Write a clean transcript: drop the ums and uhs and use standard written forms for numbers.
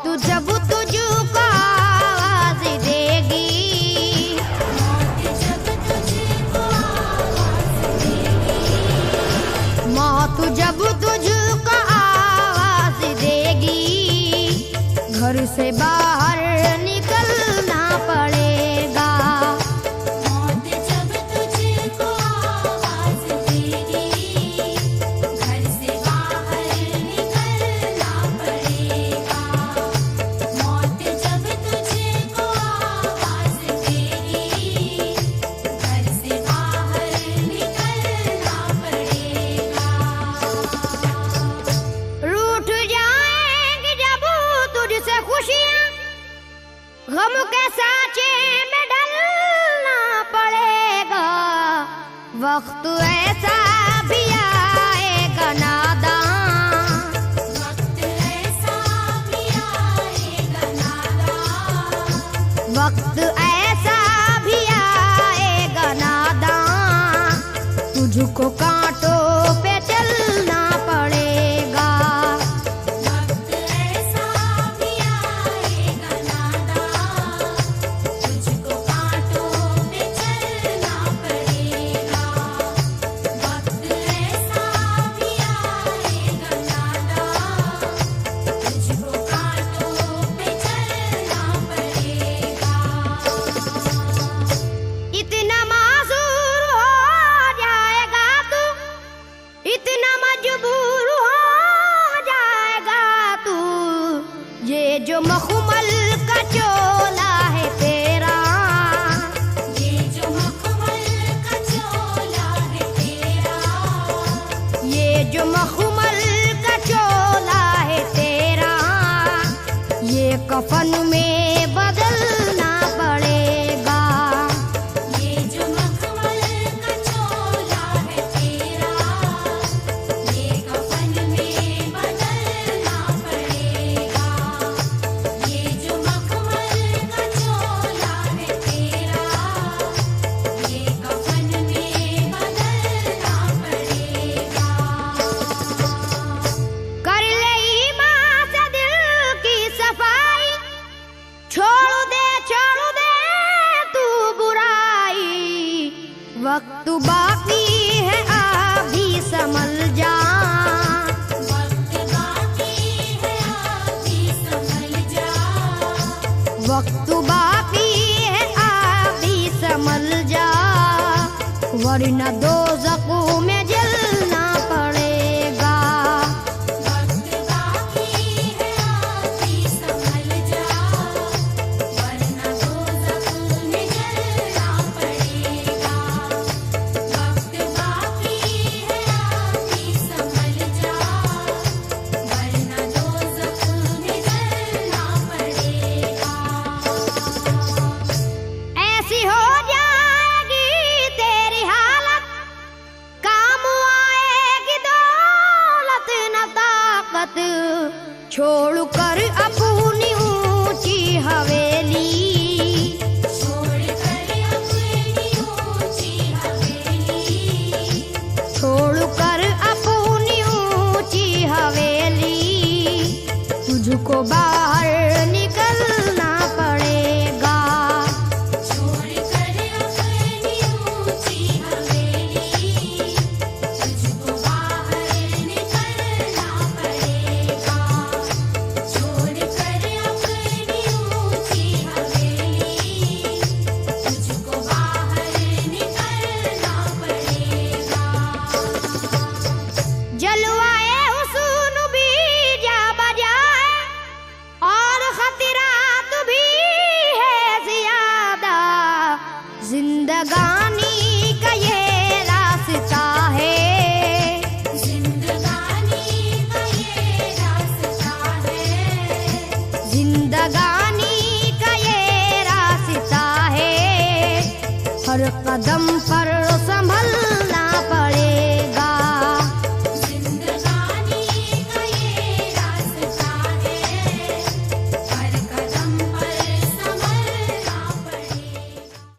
मौत जब तुझको आवाज देगी, मौत जब तुझको आवाज देगी, घर से बाहर निकलना पड़ेगा। मौत जब तुझको आवाज देगी, घर से बाहर निकलना पड़ेगा। मौत जब तुझको आवाज देगी, घर से बाहर निकलना पड़ेगा। रूठ जाएंगी जब तुझसे खुशियां, गम के साँचे में ढलना पड़ेगा। वक्त ऐसा भी आएगा नादान, वक्त ऐसा भी आएगा नादान, वक्त ऐसा भी आएगा नादान, तुझको कांटों पे चलना पड़ेगा। वक्त ऐसा भी आएगा नादान, तुझको कांटों पे चलना पड़ेगा। वक्त ऐसा भी आएगा नादान, तुझको कांटों पे चलना पड़ेगा। इतना मासूर हो जाएगा तू, इतना मजबूर हो जाएगा तू, ये जो मखमल का चोला है तेरा, ये जो मखमल का चोला है तेरा, ये जो मखमल का चोला है तेरा, ये कफन में बदलना पड़ेगा। ये जो मखमल का चोला है तेरा, ये कफन में बदलना पड़ेगा। ये जो मखमल का चोला है तेरा, ये कफन में बदलना पड़ेगा। कर ले ईमान से दिल की सफाई, छोड़ दे तू बुराई, वक्त बाकी है अभी संभल जा। वक्त बाकी है अभी संभल जा, वक्त बाकी है अभी संभल जा, वरना दोज़ख में जलना पड़ेगा। वक्त बाकी है अभी संभल जा, वरना दोज़ख में जलना पड़ेगा। वक्त बाकी है अभी संभल जा, वरना दोज़ख में जलना पड़ेगा। ऐसी हो जाएगी तेरी हालत, काम आएगी दौलत न ताकत, छोड़ कर अपनी ऊंची हवेली, छोड़ कर अपनी ऊंची हवेली, छोड़ कर अपनी ऊंची हवेली, तुझको बाहर निकलना पड़ेगा। छोड़ कर अपनी ऊंची हवेली, तुझको बाहर निकलना पड़ेगा। छोड़ कर अपनी ऊंची हवेली, तुझको बाहर निकलना पड़ेगा। जलवाए हुस्न भी जा बजाए, और खतरात भी है ज्यादा, जिंदगानी का ये रास्ता है, जिंदगानी का ये रास्ता है, जिंदगानी का ये रास्ता है, हर कदम